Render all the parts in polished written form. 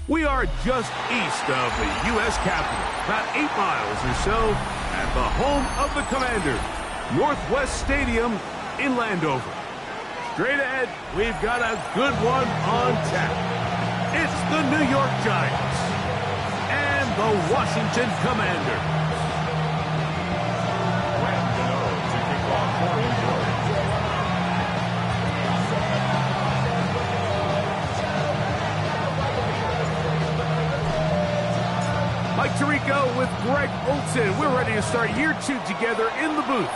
We are just east of the U.S. Capitol, about 8 miles or so, at the home of the Commanders, Northwest Stadium in Landover. Straight ahead, we've got a good one on tap. It's the New York Giants and the Washington Commanders. To kick off for New York. Mike Tirico with Greg Olson. We're ready to start year 2 together in the booth.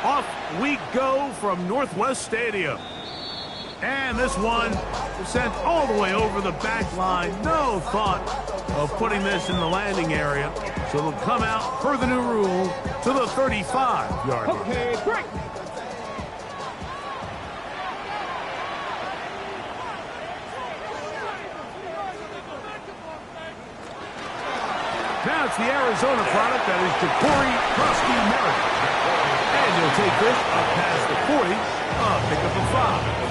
Off we go from Northwest Stadium. And this one sent all the way over the back line. No thought of putting this in the landing area. So it'll come out, per the new rule, to the 35-yard line. Okay, break. Now it's the Arizona product that is Ja'Cory Krosky-Merritt. And he'll take this up past the 40, pick up a 5.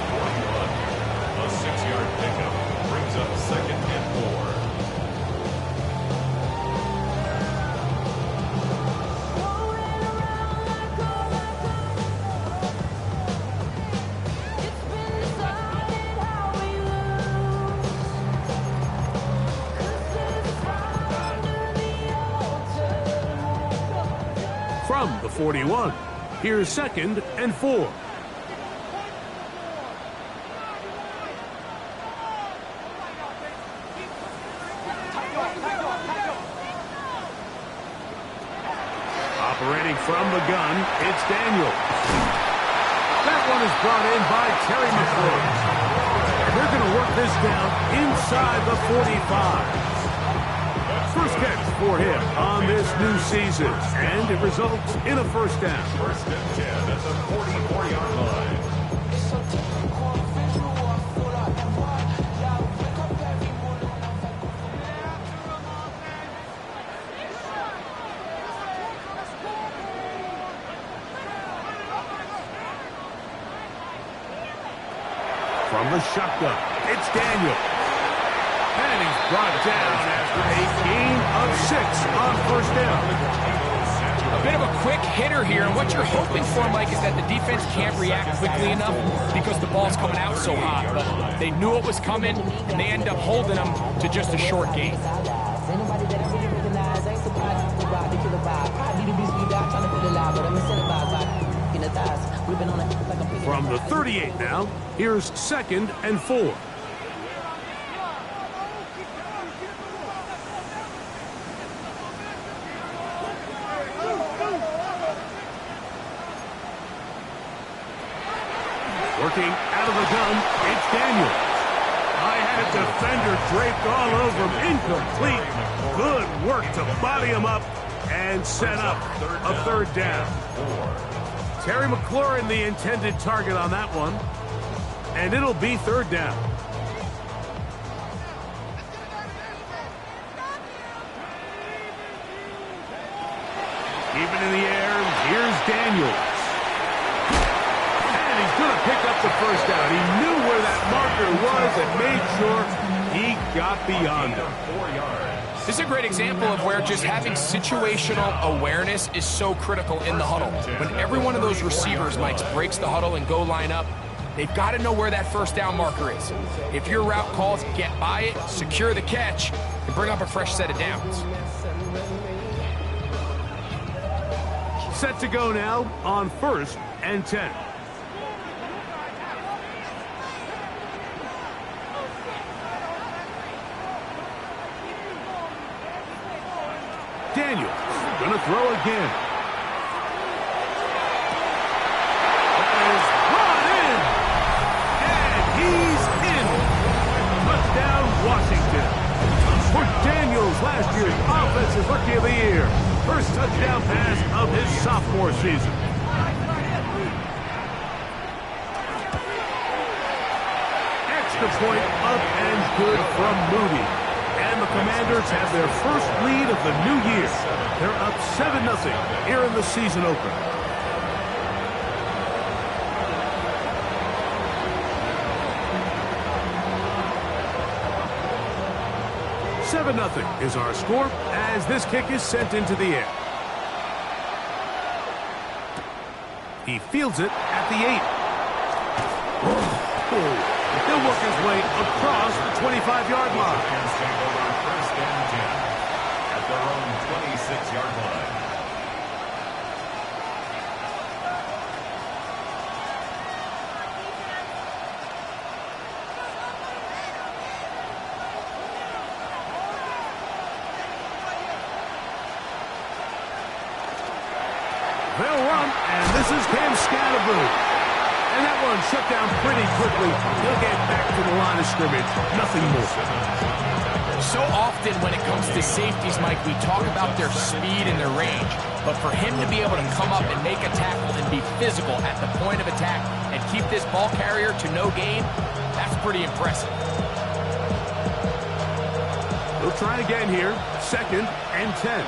A 6-yard pickup brings up 2nd and 4. From the 41, here's 2nd and 4. Operating from the gun, it's Daniels. That one is brought in by Terry McLaurin. They're going to work this down inside the 45. First catch for him on this new season, and it results in a first down. 1st and 10 at the 44-yard line. From the shotgun, it's Daniel. And he's brought down after a gain of 6 on first down. A bit of a quick hitter here, and what you're hoping for, Mike, is that the defense can't react quickly enough because the ball's coming out so hot. But they knew it was coming, and they end up holding them to just a short gain. From the 38 now, here's 2nd and 4. Working out of the gun, it's Daniels. I had a defender draped all over him, incomplete. Good work to body him up and set up a 3rd down. Terry McLaurin, the intended target on that one, and it'll be 3rd down. Keeping in the air, here's Daniels. He's going to pick up the first down. He knew where that marker was and made sure he got beyond him. 4 yards. This is a great example of where just having situational awareness is so critical in the huddle. When every one of those receivers, Mike, breaks the huddle and go line up, they've got to know where that first down marker is. If your route calls, get by it, secure the catch, and bring up a fresh set of downs. Set to go now on 1st and 10. Daniels gonna throw again. That is brought in, and he's in. Touchdown, Washington. For Daniels, last year's Offensive Rookie of the Year. First touchdown pass of his sophomore season. extra point up and good from Moody. And the Commanders have their first lead of the new year. They're up 7-0 here in the season opener. 7-0 is our score as this kick is sent into the air. He fields it at the 8. He'll work his way across the 25-yard line. First and 10 at their own 26-yard line. They'll run, and this is Cam Scatterboo. And that one shut down pretty quickly. He'll get back to the line of scrimmage. Nothing more. So often when it comes to safeties, Mike, we talk about their speed and their range. But for him to be able to come up and make a tackle and be physical at the point of attack and keep this ball carrier to no gain, that's pretty impressive. We'll try it again here. 2nd and 10.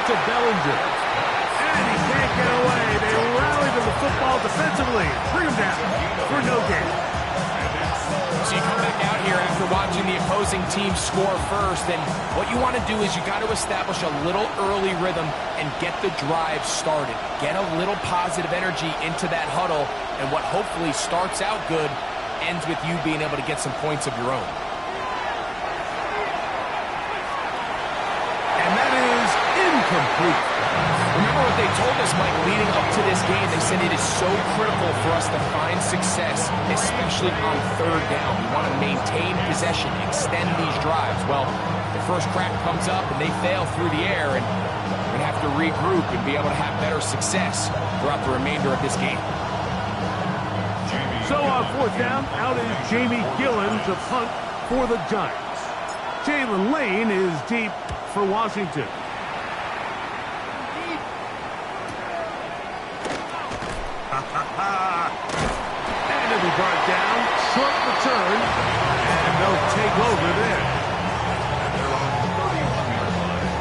To Bellinger. And he can't get away. They rally to the football defensively. Bring him down for no gain. So you come back out here after watching the opposing team score first, and what you want to do is you got to establish a little early rhythm and get the drive started. Get a little positive energy into that huddle, and what hopefully starts out good ends with you being able to get some points of your own. Complete. Remember what they told us, Mike, leading up to this game. They said it is so critical for us to find success, especially on 3rd down. We want to maintain possession, extend these drives. Well, the first crack comes up and they fail through the air, and we're going to have to regroup and be able to have better success throughout the remainder of this game. So on 4th down, out is Jamie Gillen to punt for the Giants. Jalen Lane is deep for Washington. And it'll be brought down. Short return. And they'll take over there. They're on 31-yard line.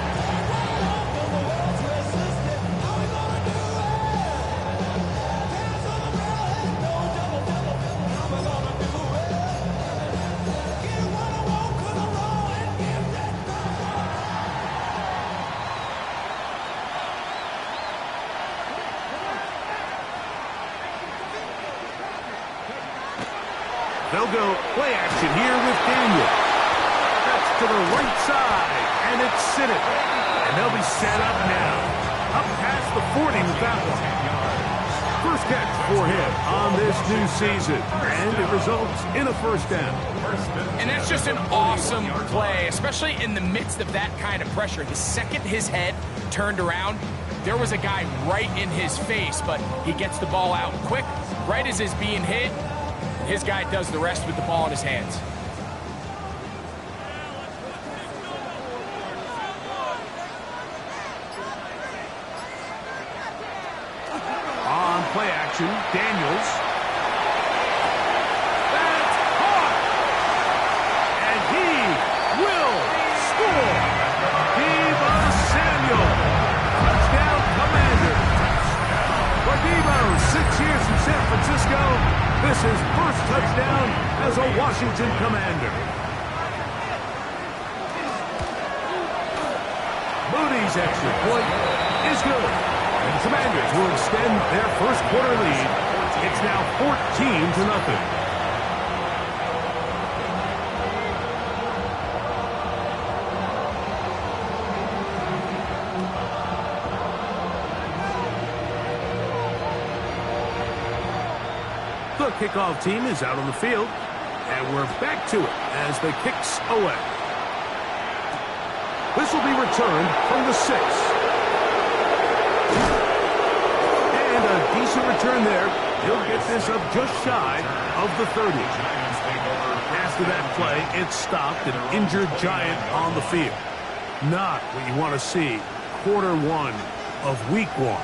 They'll go play action here with Daniel. That's to the right side, and it's Siddick. And they'll be set up now. Up past the 40 with that one. First catch for him on this new season, and it results in a 1st down. And that's just an awesome play, especially in the midst of that kind of pressure. The second his head turned around, there was a guy right in his face, but he gets the ball out quick, right as he's being hit. His guy does the rest with the ball in his hands. On play action, Daniels. That's caught! And he will score! Deebo Samuel. Touchdown, Commanders. For Deebo, 6 years in San Francisco. This is first touchdown as a Washington Commander. Moody's extra point is good. And the Commanders will extend their first quarter lead. It's now 14-0. The kickoff team is out on the field, and we're back to it as the kicks away. This will be returned from the 6. And a decent return there. He'll get this up just shy of the 30. Pass After that play, it stopped an injured Giant on the field. Not what you want to see quarter one of week one.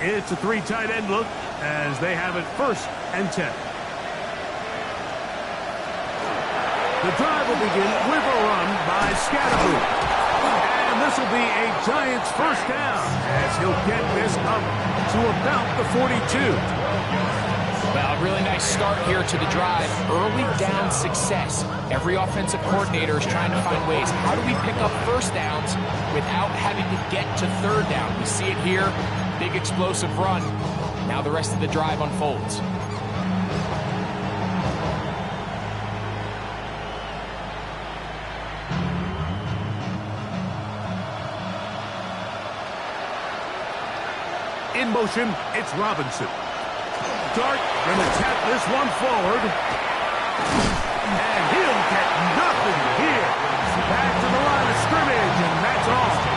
It's a three tight end look as they have it 1st and 10. The drive will begin with a run by Scattergood. And this will be a Giants first down as he'll get this up to about the 42. Well, a really nice start here to the drive. Early down success. Every offensive coordinator is trying to find ways. How do we pick up first downs without having to get to third down? We see it here. Big explosive run. Now the rest of the drive unfolds. In motion, it's Robinson. Dart going to tap this one forward. And he'll get nothing here. Back to the line of scrimmage, and that's all.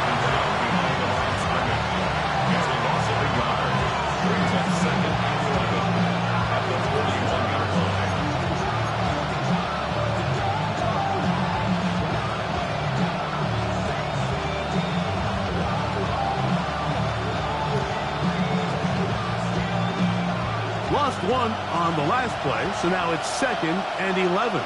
Lost one on the last play, so now it's 2nd and 11.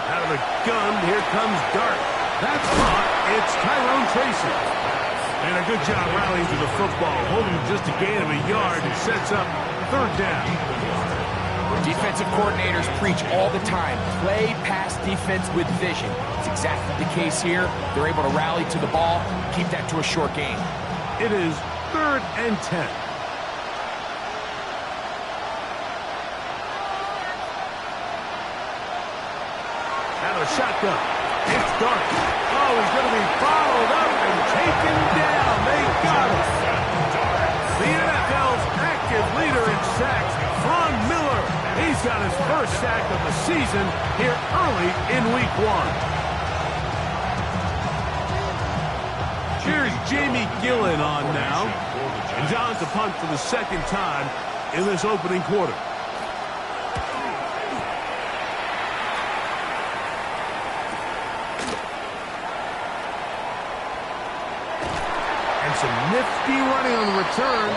Out of the gun, here comes Dart. That's caught. It's Tyrone Tracy. And a good job rallying to the football, holding just a gain of a yard and sets up 3rd down. Defensive coordinators preach all the time, play pass defense with vision. It's exactly the case here. They're able to rally to the ball, keep that to a short gain. It is 3rd and 10. Out of the shotgun, it's Dart. Oh, he's going to be followed up and taken down. They got it. The NFL's active leader in sacks, Von Miller. He's got his first sack of the season here early in week one. Here's Jamie Gillen on now. And John's a punt for the 2nd time in this opening quarter. And some nifty running on the return.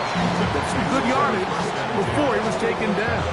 Took some good yardage before he was taken down.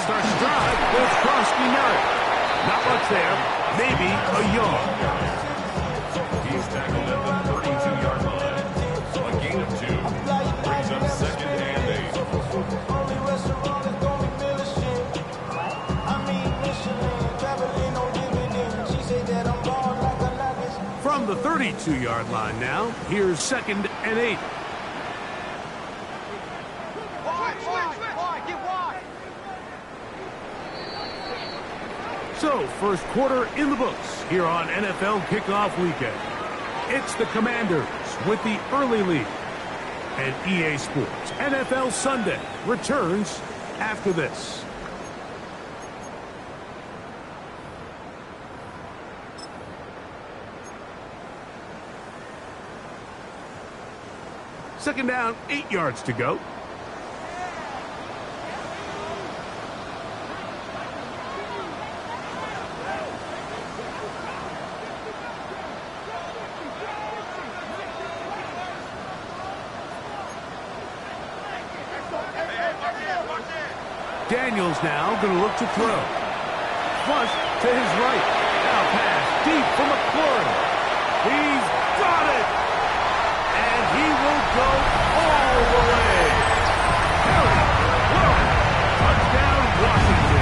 Starts to drive with Krosky Merritt. Not much there, maybe a yard. He's tackled at the 32-yard line. A gain of 2. Brings up 2nd and 8. From the 32-yard line now, here's 2nd and 8. So, first quarter in the books here on NFL Kickoff Weekend. It's the Commanders with the early lead. And EA Sports NFL Sunday returns after this. Second down, 8 yards to go. Daniels now going to look to throw. Flush to his right. Now pass deep for McClure. He's got it. And he will go all the way. Harry, touchdown, Washington.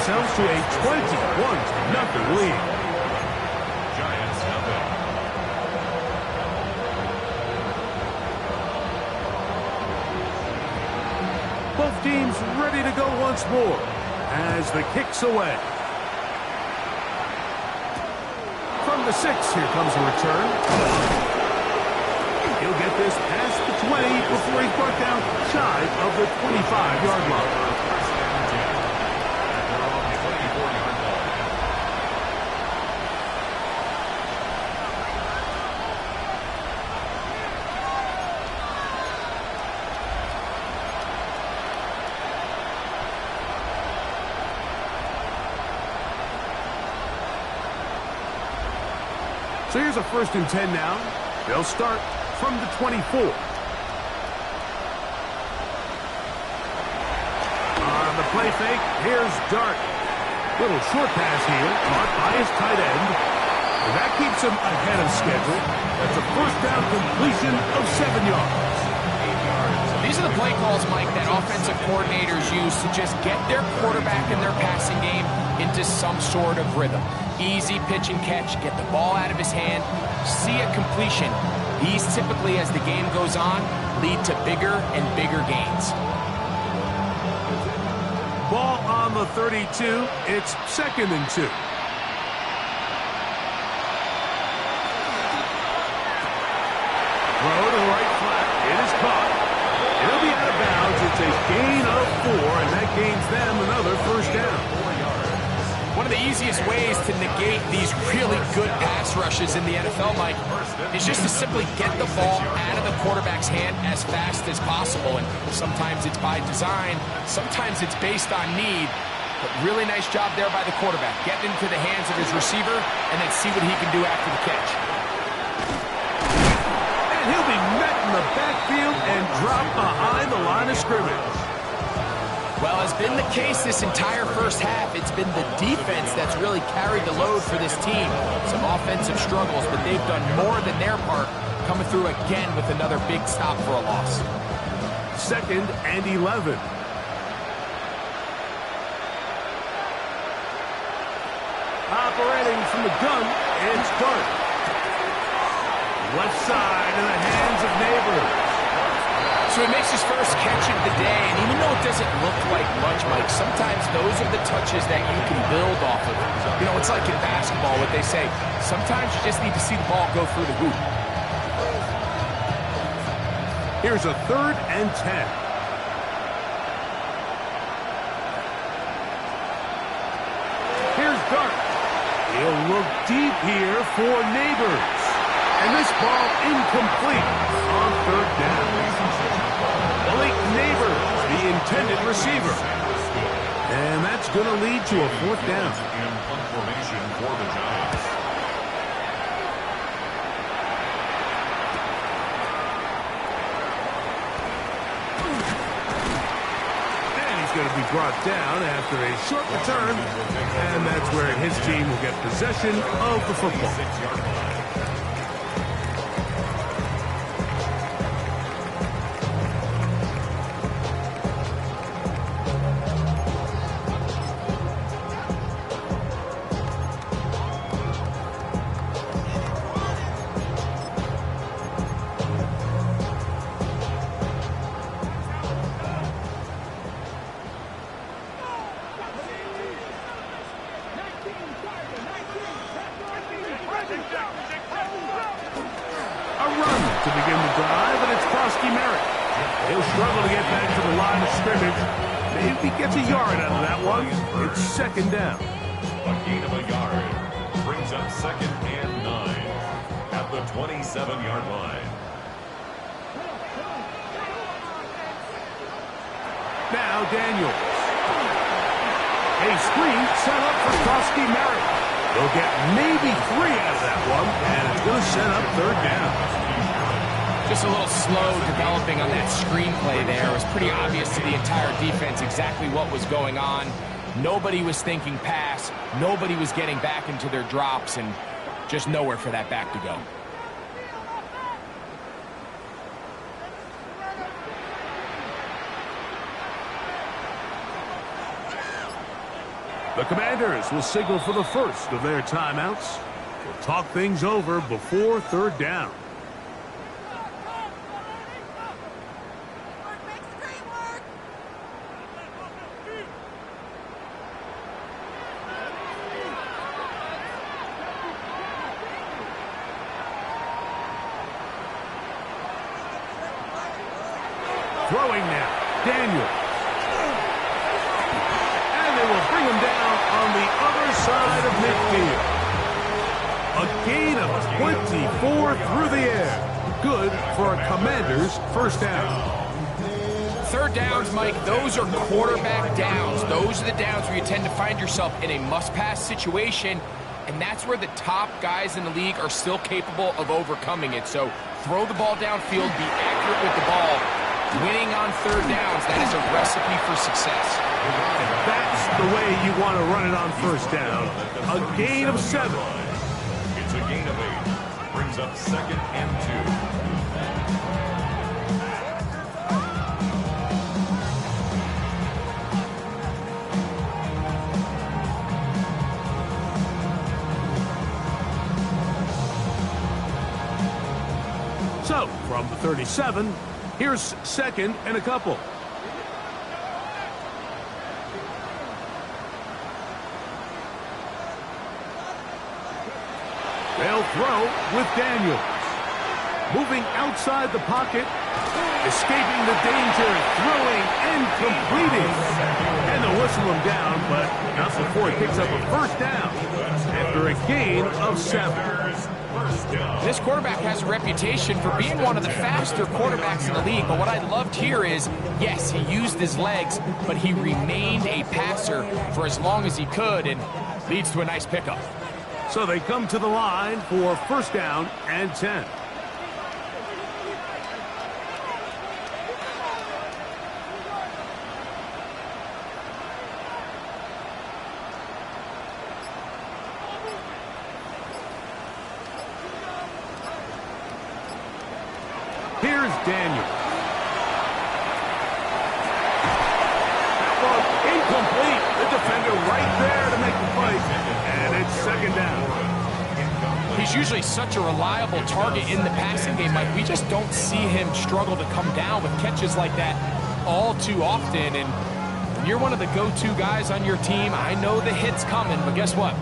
themselves to a 21-0 lead. Giants nothing. Both teams ready to go once more as the kick's away. From the 6, here comes a return. He'll get this past the 20 before he's brought down shy of the 25-yard line. So here's a 1st and 10 now. They'll start from the 24. On the play fake, here's Dart. Little short pass here, caught by his tight end. And that keeps him ahead of schedule. That's a 1st down completion of 7 yards. These are the play calls, Mike, that offensive coordinators use to just get their quarterback and their passing game into some sort of rhythm. Easy pitch and catch, get the ball out of his hand, see a completion. These typically, as the game goes on, lead to bigger and bigger gains. Ball on the 32. It's 2nd and 2. Throw to the right flat. It is caught. It'll be out of bounds. It's a gain of 4, and that gains them another 1st down. One of the easiest ways to negate these really good pass rushes in the NFL, Mike, is just to simply get the ball out of the quarterback's hand as fast as possible. And sometimes it's by design, sometimes it's based on need. But really nice job there by the quarterback. Get into the hands of his receiver and then see what he can do after the catch. And he'll be met in the backfield and dropped behind the line of scrimmage. Well, has been the case this entire 1st half. It's been the defense that's really carried the load for this team. Some offensive struggles, but they've done more than their part, coming through again with another big stop for a loss. 2nd and 11. Operating from the gun, it's Dart. Left side in the hands of Neighbors. So he makes his 1st catch of the day, and even though it doesn't look like much, Mike, sometimes those are the touches that you can build off of. You know, it's like in basketball, what they say, sometimes you just need to see the ball go through the hoop. Here's a 3rd and 10. Here's Dart. He'll look deep here for Neighbors. And this ball incomplete on 3rd down. Malik Neighbors, the intended receiver. And that's going to lead to a 4th down. In punt formation for the Giants. And he's going to be brought down after a short return. And that's where his team will get possession of the football. 6-yard line. To begin the drive, and it's Krosky Merritt. He'll struggle to get back to the line of scrimmage. Maybe gets a yard out of that one. It's 2nd down. A gain of a yard brings up 2nd and 9 at the 27-yard line. Now Daniels. A screen set up for Krosky Merritt. They'll get maybe 3 out of that one, and it's going to set up 3rd down. Just a little slow developing on that screenplay there. It was pretty obvious to the entire defense exactly what was going on. Nobody was thinking pass. Nobody was getting back into their drops, and just nowhere for that back to go. The Commanders will signal for the first of their timeouts. We'll talk things over before third down. Throwing now, Daniel. And they will bring him down on the other side of midfield. A gain of 24 through the air. Good for a Commander's first down. Third downs, Mike, those are quarterback downs. Those are the downs where you tend to find yourself in a must-pass situation, and that's where the top guys in the league are still capable of overcoming it. So throw the ball downfield, be accurate with the ball. Winning on third downs, that is a recipe for success. And that's the way you want to run it on first down. A gain of 7. It's a gain of 8. Brings up 2nd and 2. So, from the 37, here's 2nd and a couple. They'll throw with Daniels. Moving outside the pocket. Escaping the danger. Throwing and completing. And they'll whistle him down, but not before he picks up a first down after a gain of 7. This quarterback has a reputation for being one of the faster quarterbacks in the league, but what I loved here is, yes, he used his legs, but he remained a passer for as long as he could, and leads to a nice pickup. So they come to the line for first down and 10. Here's Daniel. That ball incomplete. The defender right there to make the play. And it's 2nd down. He's usually such a reliable target in the passing game, Mike. We just don't see him struggle to come down with catches like that all too often. And when you're one of the go-to guys on your team, I know the hit's coming, but guess what?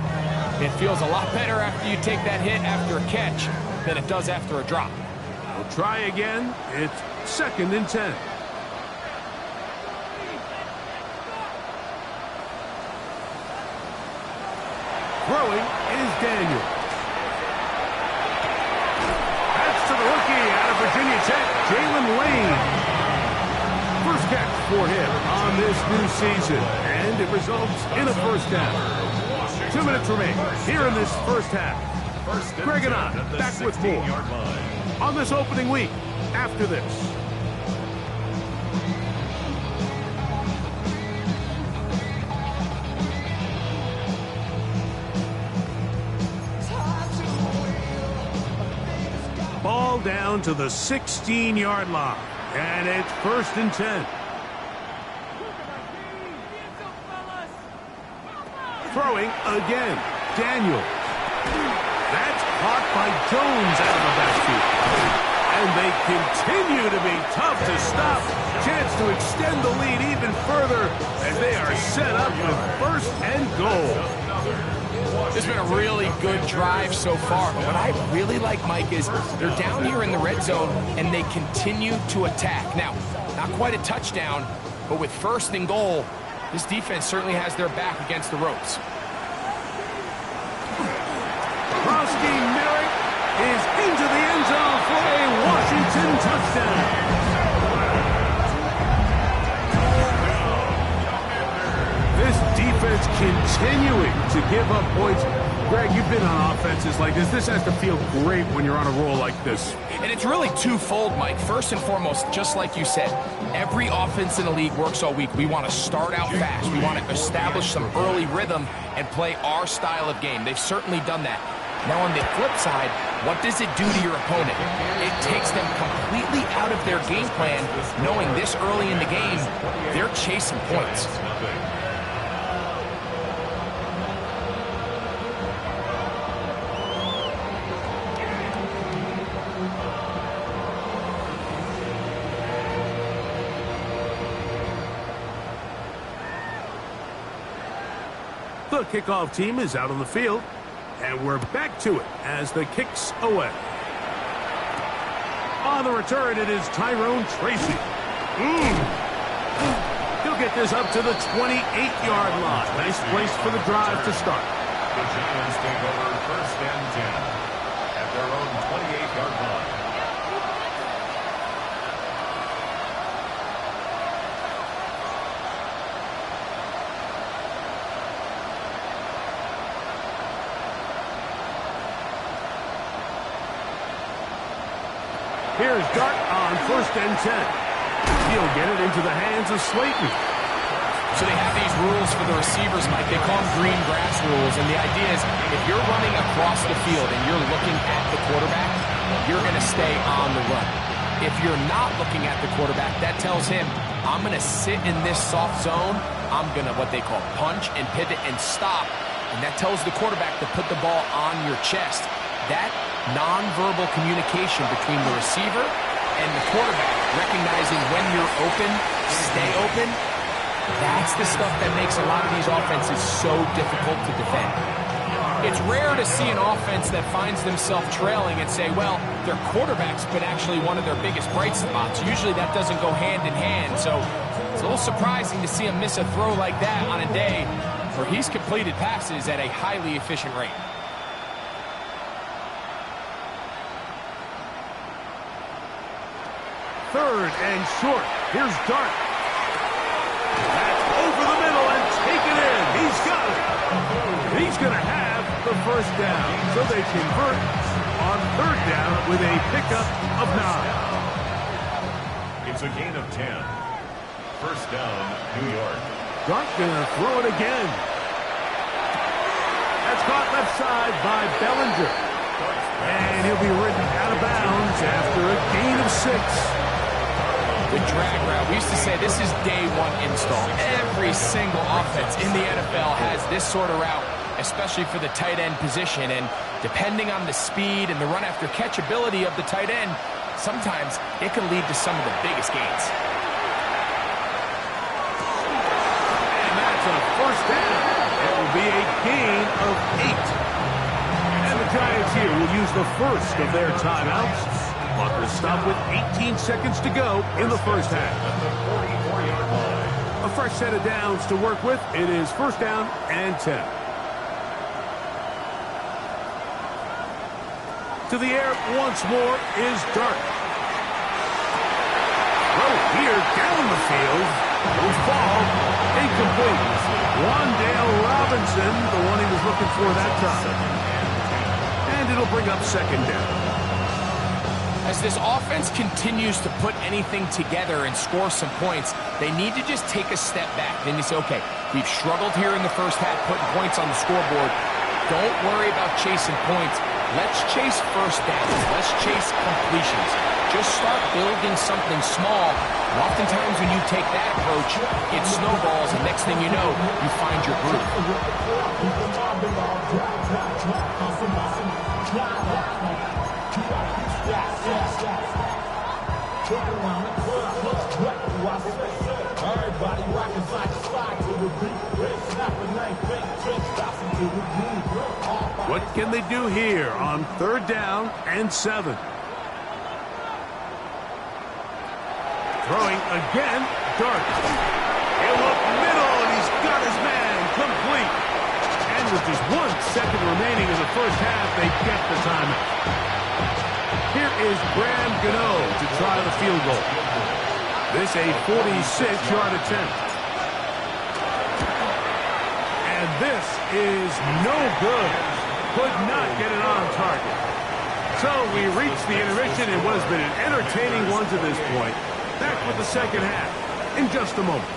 It feels a lot better after you take that hit after a catch than it does after a drop. We'll try again. It's 2nd and 10. Throwing is Daniel. That's to the rookie out of Virginia Tech, Jalen Lane. First catch for him on this new season, and it results in a first down. 2 minutes remain here in this first half. Greg and I back with more on this opening week after this. Ball down to the 16-yard line, and it's 1st and 10. Throwing again, Daniel. That's caught by Jones out of the backfield. And they continue to be tough to stop. Chance to extend the lead even further as they are set up with 1st and goal. It's been a really good drive so far, but what I really like, Mike, is they're down here in the red zone, and they continue to attack. Now, not quite a touchdown, but with 1st and goal, this defense certainly has their back against the ropes. Krosky Merrick is into the end zone for a Washington touchdown. This defense continuing to give up points. Greg, you've been on offenses like this. This has to feel great when you're on a roll like this. And it's really twofold, Mike. First and foremost, just like you said, every offense in the league works all week. We want to start out fast. We want to establish some early rhythm and play our style of game. They've certainly done that. Now on the flip side, what does it do to your opponent? It takes them completely out of their game plan, knowing this early in the game, they're chasing points. The kickoff team is out on the field, and we're back to it as the kick's away. On the return, it is Tyrone Tracy. He'll get this up to the 28-yard line. Nice place for the drive to start. The Giants take over first and 10 at their own 28-yard line. Here's Dart on first and 10. He'll get it into the hands of Slayton. So they have these rules for the receivers, Mike. They call them green grass rules. And the idea is if you're running across the field and you're looking at the quarterback, you're going to stay on the run. If you're not looking at the quarterback, that tells him, I'm going to sit in this soft zone. I'm going to what they call punch and pivot and stop. And that tells the quarterback to put the ball on your chest. That nonverbal communication between the receiver and the quarterback, recognizing when you're open, stay open, that's the stuff that makes a lot of these offenses so difficult to defend. It's rare to see an offense that finds themselves trailing and say, well, their quarterback's been actually one of their biggest bright spots. Usually that doesn't go hand in hand, so it's a little surprising to see him miss a throw like that on a day where he's completed passes at a highly efficient rate. Third and short. Here's Dart. That's over the middle and taken in. He's got it. He's going to have the first down. So they convert on third down with a pickup of 9. It's a gain of 10. First down, New York. Dart going to throw it again. That's caught left side by Bellinger. And he'll be ridden out of bounds after a gain of 6. The drag route. We used to say this is day one install. Every single offense in the NFL has this sort of route, especially for the tight end position. And depending on the speed and the run after catch ability of the tight end, sometimes it can lead to some of the biggest gains. And that's a first down. It will be a gain of 8. And the Giants here will use the first of their timeouts. Clock will stop with 18 seconds to go in the first half. A fresh set of downs to work with. It is first down and 10. To the air once more is Dart. Throw here down the field. Will fall. Incomplete. Wandale Robinson, the one he was looking for that time. And it'll bring up second down. As this offense continues to put anything together and score some points, they need to just take a step back. Then you say, okay, we've struggled here in the first half, putting points on the scoreboard. Don't worry about chasing points. Let's chase first downs. Let's chase completions. Just start building something small. And oftentimes when you take that approach, it snowballs, and next thing you know, you find your groove. What can they do here on third down and 7? Throwing again, Dart. He'll look middle, and he's got his man complete. And with just 1 second remaining in the first half, they get the timeout. Here is Graham Gano to try the field goal. This a 46-yard attempt. And this is no good. Could not get it on target. So we reach the intermission in what has been an entertaining one to this point. Back with the second half in just a moment.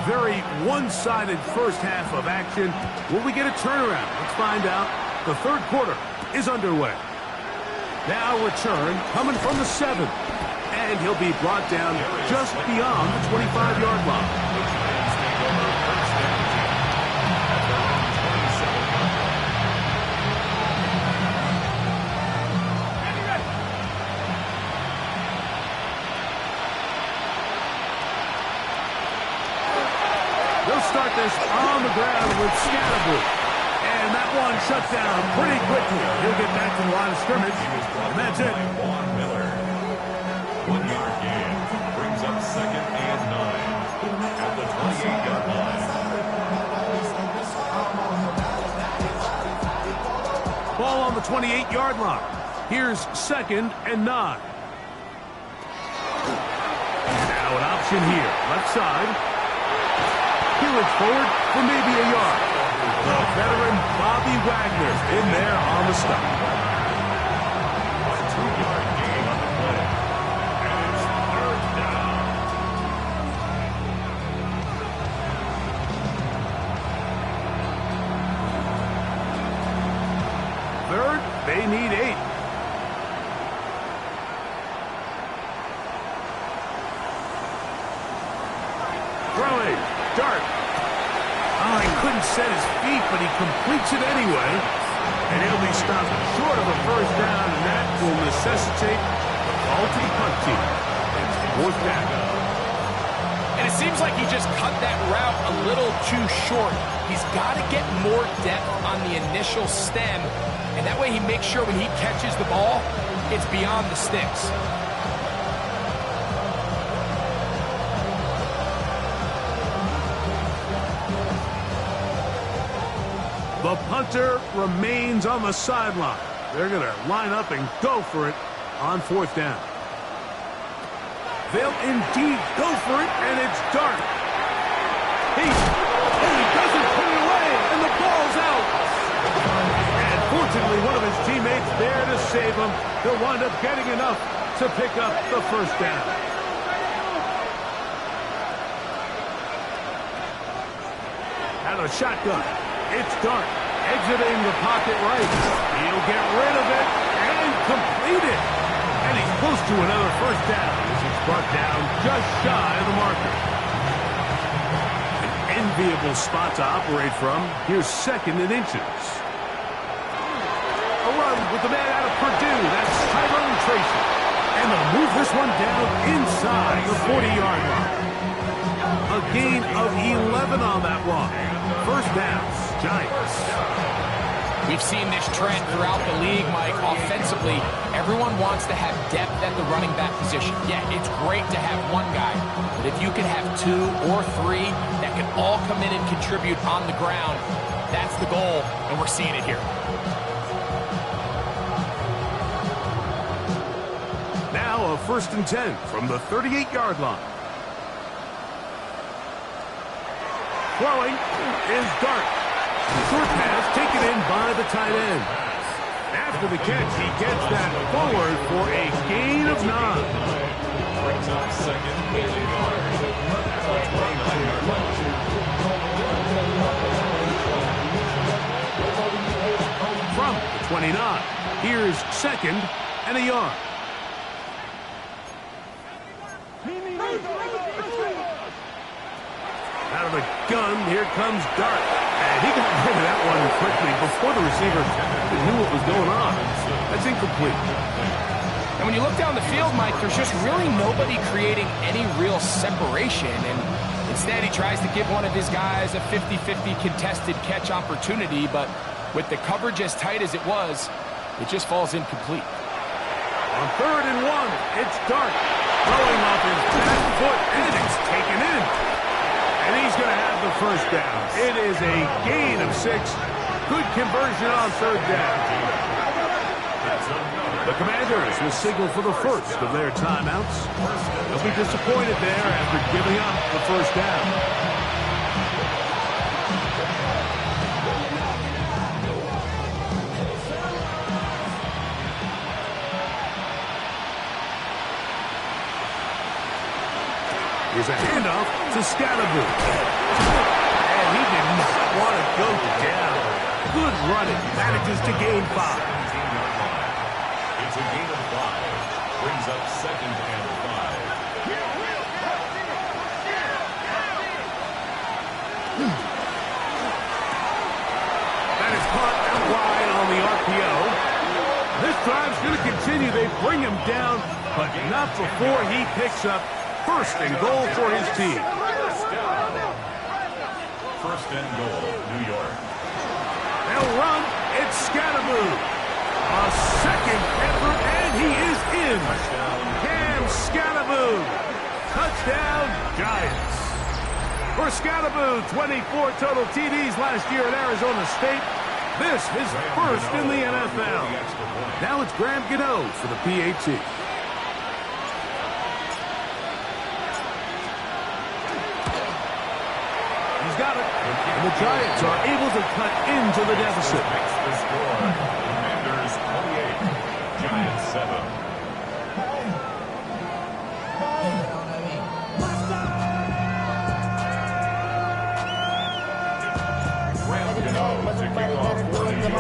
Very one-sided first half of action. Will we get a turnaround? Let's find out. The third quarter is underway. Now return coming from the 7. And he'll be brought down just beyond the 25-yard line. got this on the ground with Scatterboo. And that one shut down pretty quickly. He'll get back to the line of scrimmage, and that's it. Juan Miller. 1 yard gain. Brings up second and 9 at the 28-yard line. Ball on the 28-yard line. Here's second and 9. Now an option here. Left side. He looks forward for maybe a yard. The veteran Bobby Wagner in there on the stop. A 2-yard gain on the play. And it's third down. Third, they need 8. Throwing. Dart. Oh, he couldn't set his feet, but he completes it anyway. And he'll be stopped short of a first down, and that will necessitate the call to the punt team. It's fourth down. And it seems like he just cut that route a little too short. He's got to get more depth on the initial stem, and that way he makes sure when he catches the ball, it's beyond the sticks. The punter remains on the sideline. They're going to line up and go for it on fourth down. They'll indeed go for it, and it's Dart. He doesn't put it away, and the ball's out. And fortunately, one of his teammates there to save him. He'll wind up getting enough to pick up the first down. Out of shotgun. It's Dart, exiting the pocket right. He'll get rid of it and complete it. And he's close to another first down. He's brought down just shy of the marker. An enviable spot to operate from. Here's second and inches. A run with the man out of Purdue. That's Tyrone Tracy. And they'll move this one down inside the 40-yard line. A gain of 11 on that one. First down. Giants. We've seen this trend throughout the league, Mike. Offensively, everyone wants to have depth at the running back position. Yeah, it's great to have one guy, but if you can have 2 or 3 that can all come in and contribute on the ground, that's the goal, and we're seeing it here. Now a first and 10 from the 38-yard line. Throwing is Dart. Short pass taken in by the tight end. After the catch, he gets that forward for a gain of 9. Brings up second and 8 yards at the 29-yard line. From the 29, here's second and a yard. Out of the gun, here comes Dart. And he got rid of that one quickly before the receiver knew what was going on. That's incomplete. And when you look down the field, Mike, there's just really nobody creating any real separation. And instead, he tries to give one of his guys a 50-50 contested catch opportunity. But with the coverage as tight as it was, it just falls incomplete. On third and 1, it's Dart. Throwing off his back foot, and it's taken in. And he's going to have the first down. It is a gain of 6. Good conversion on third down. The Commanders will signal for the first of their timeouts. They'll be disappointed there after giving up the first down. Here's a handoff to Scatterboo. And he did not want to go down. Good running. Manages to gain 5. It's a gain of 5. Brings up second and 5. That is caught out wide on the RPO. This drive's going to continue. They bring him down, but not before he picks up first and goal for his team. first and goal, New York. They'll run. It's Scatterboo. A second effort, and he is in. Cam Scatterboo. Touchdown, Giants. For Scatterboo, 24 total TDs last year at Arizona State. This is first in the NFL. Now it's Graham Gano for the PAT. He's got it. And the Giants are able to cut into the deficit. Makes the score. Commanders 28, Giants 7.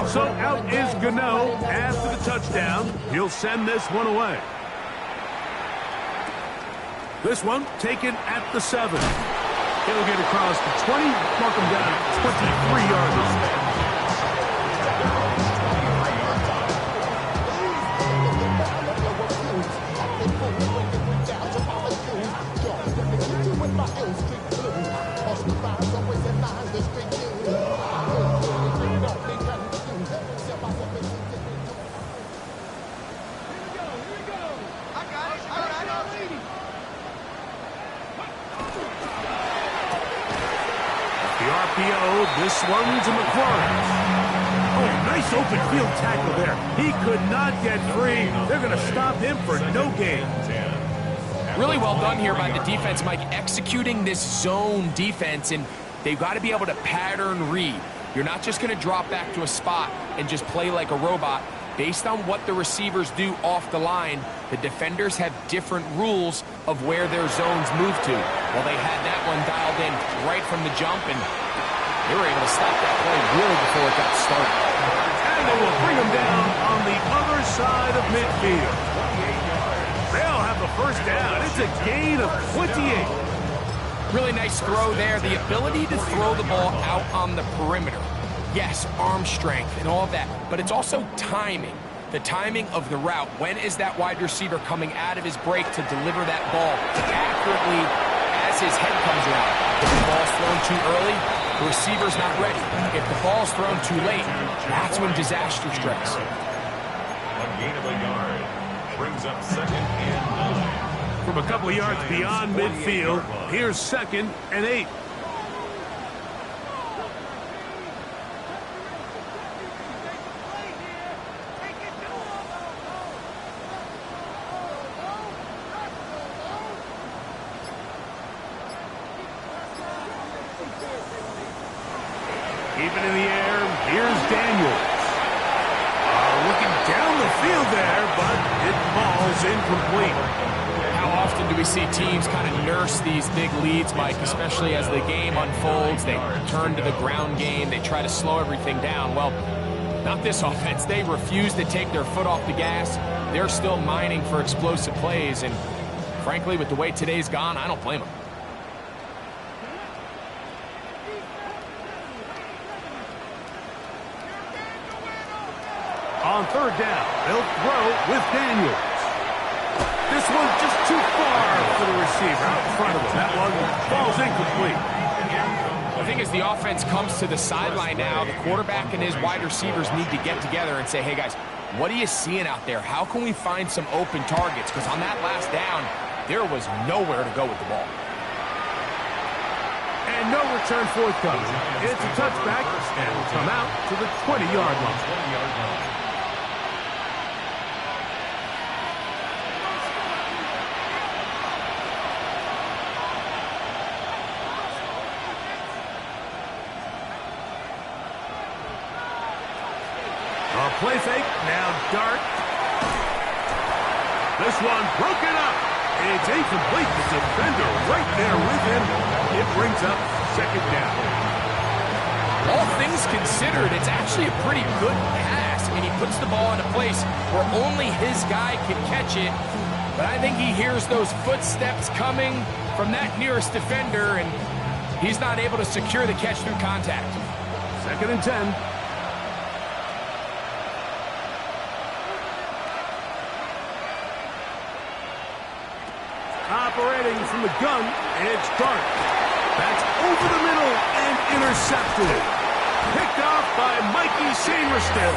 So out is Gano after the touchdown. He'll send this one away. This one taken at the 7. He'll get across the 20, mark him down at 23 yards. This one to McLaurin. Oh, nice open field tackle there. He could not get free. They're going to stop him for no gain. Really well done here by the defense, Mike, executing this zone defense, and they've got to be able to pattern read. You're not just going to drop back to a spot and just play like a robot. Based on what the receivers do off the line, the defenders have different rules of where their zones move to. Well, they had that one dialed in right from the jump, and they were able to stop that play really before it got started. And they will bring him down on the other side of midfield. They'll have the first down. It's a gain of 28. Really nice throw there. The ability to throw the ball out on the perimeter. Yes, arm strength and all of that, but it's also timing. The timing of the route. When is that wide receiver coming out of his break to deliver that ball accurately as his head comes around? If the ball's thrown too early, the receiver's not ready. If the ball's thrown too late, that's when disaster strikes. A gain of a yard brings up second and 9. From a couple of yards beyond midfield, here's second and 8. Keep it in the air. Here's Daniels. Looking down the field there, but it falls incomplete. How often do we see teams kind of nurse these big leads, Mike, especially as the game unfolds? They turn to the ground game. They try to slow everything down. Well, not this offense. They refuse to take their foot off the gas. They're still mining for explosive plays, and frankly, with the way today's gone, I don't blame them. On third down, they'll throw with Daniels. This one's just too far for the receiver out in front of him. That one falls incomplete. I think as the offense comes to the sideline now, the quarterback and his wide receivers need to get together and say, hey, guys, what are you seeing out there? How can we find some open targets? Because on that last down, there was nowhere to go with the ball. And no return forthcoming. It's a touchback, and will come out to the 20-yard line. A play fake, now Dart. This one broken up. It's incomplete. The defender right there with him. It brings up second down. All things considered, it's actually a pretty good pass. I mean, he puts the ball in a place where only his guy can catch it. But I think he hears those footsteps coming from that nearest defender, and he's not able to secure the catch through contact. Second and 10. Operating from the gun, it's Dart. That's over the middle and intercepted. Picked off by Mikey Sainristil.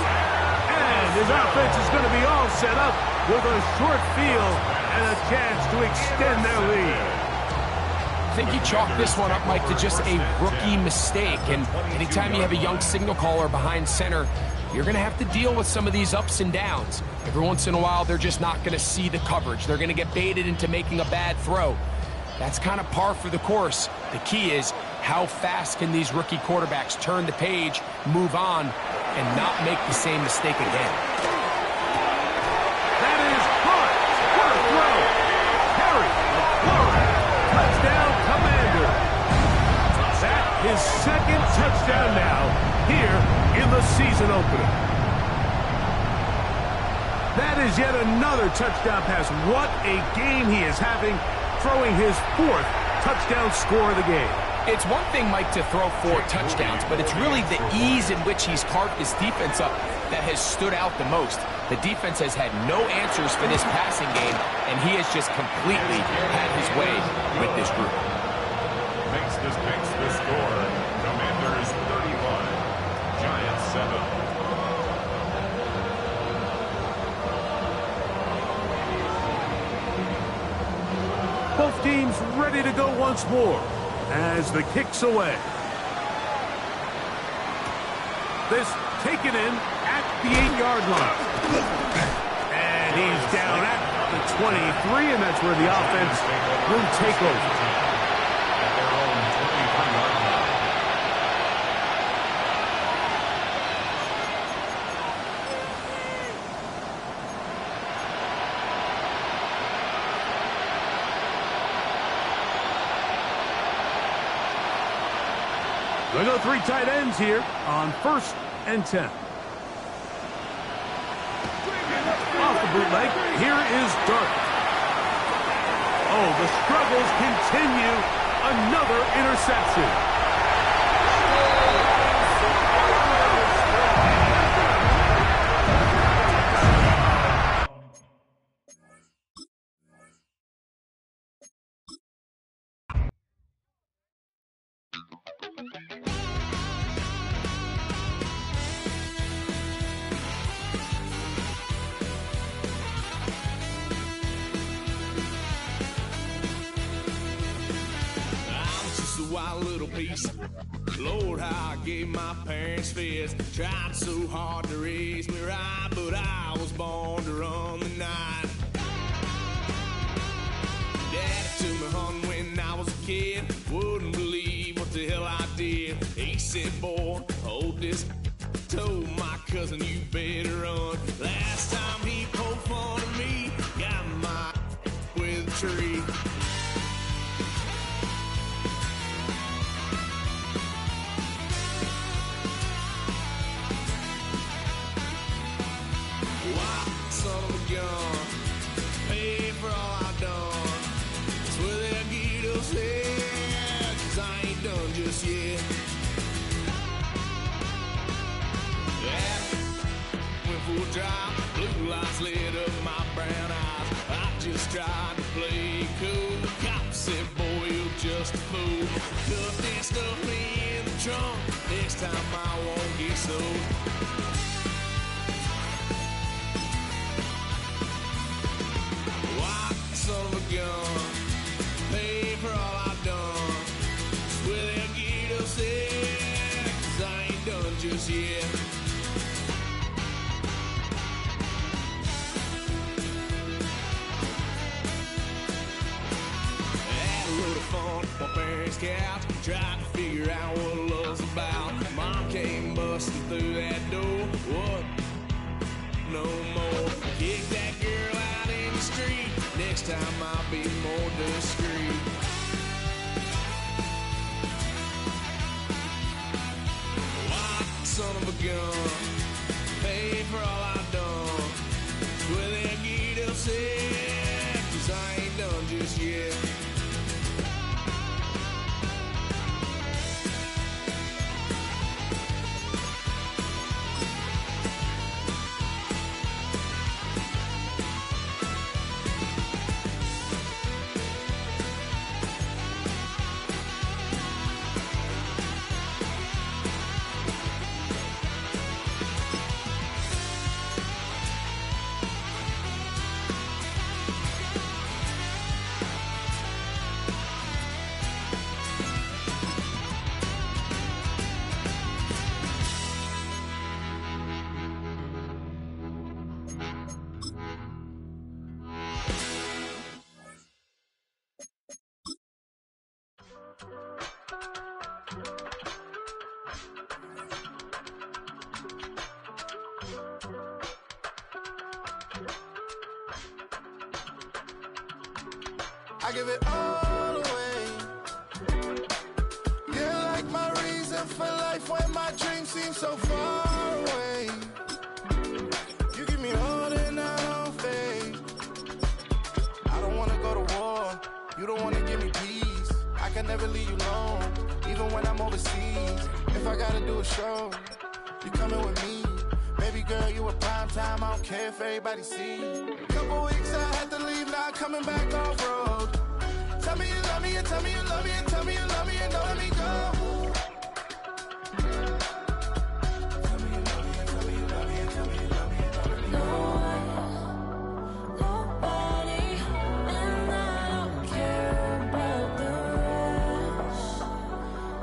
And his offense is going to be all set up with a short field and a chance to extend their lead. I think he chalked this one up, Mike, to just a rookie mistake. And anytime you have a young signal caller behind center, you're going to have to deal with some of these ups and downs. Every once in a while, they're just not going to see the coverage. They're going to get baited into making a bad throw. That's kind of par for the course. The key is, how fast can these rookie quarterbacks turn the page, move on, and not make the same mistake again? That is caught. What a throw. Harry McLaurin. Touchdown, Commander. That is second touchdown now here in the season opener. That is yet another touchdown pass. What a game he is having, throwing his fourth touchdown score of the game. It's one thing, Mike, to throw 4 touchdowns, but it's really the ease in which he's carved his defense up that has stood out the most. The defense has had no answers for this passing game, and he has just completely had his way with this group. Makes the score. Commanders 31, Giants 7. Both teams ready to go once more as the kick's away. This taken in at the 8-yard line. And he's down at the 23, and that's where the offense will take over. At their own 23-yard line. They go 3 tight ends here on 1st and 10. Off the bootleg, here is Dart. Oh, the struggles continue. Another interception. Wild little piece. Lord, how I gave my parents fist. Tried so hard to raise me right, but I was born to run the night. Daddy took me hunting when I was a kid. Wouldn't believe what the hell I did. He said, boy, hold this. Told my cousin, you better run. Last time he poked fun of me, got my with a tree. Son of a gun, pay for all I've done. Swear they'll get us here, 'cause I ain't done just yet. Yeah, went for a drive, blue lights lit up my brown eyes. I just tried to play cool. Cop said, boy, you're just a fool. Cuffed and stuffed me in the trunk. Next time I won't get sold. Son of a gun, pay for all I've done. Well, they'll get us there, 'cause I ain't done just yet. Had a load of fun on my parents' couch, tried to figure out what love's about. Mom came busting through that door. What? No more. Kick that girl out in the street. Next time I'll be more discreet. White son of a gun, pay for all I've done. Well, they'll get upset, 'cause I ain't done just yet. I give it all away. You're like my reason for life when my dreams seem so far away. You give me all and I don't fade. I don't wanna go to war. You don't wanna give me peace. I can never leave you alone, even when I'm overseas. If I gotta do a show, you coming with me. Baby girl, you a prime time. I don't care if everybody see. Couple weeks I had to leave, now coming back off road. Tell me you love me and tell me you love me and tell me you love me and don't let me go. Tell me you love me and tell me you love me and tell me you love me and don't let me go. Nobody, and I don't care about the rest.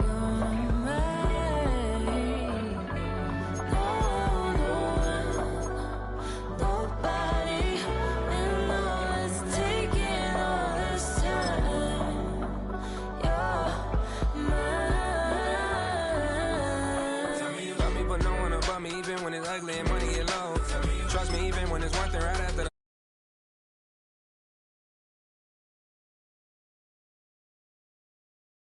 You're mine. Nobody, and all it's taking all this time. You're mine. Tell me you love me, but no one above me, even when it's ugly and money get low. Trust me, even when it's worth it right after the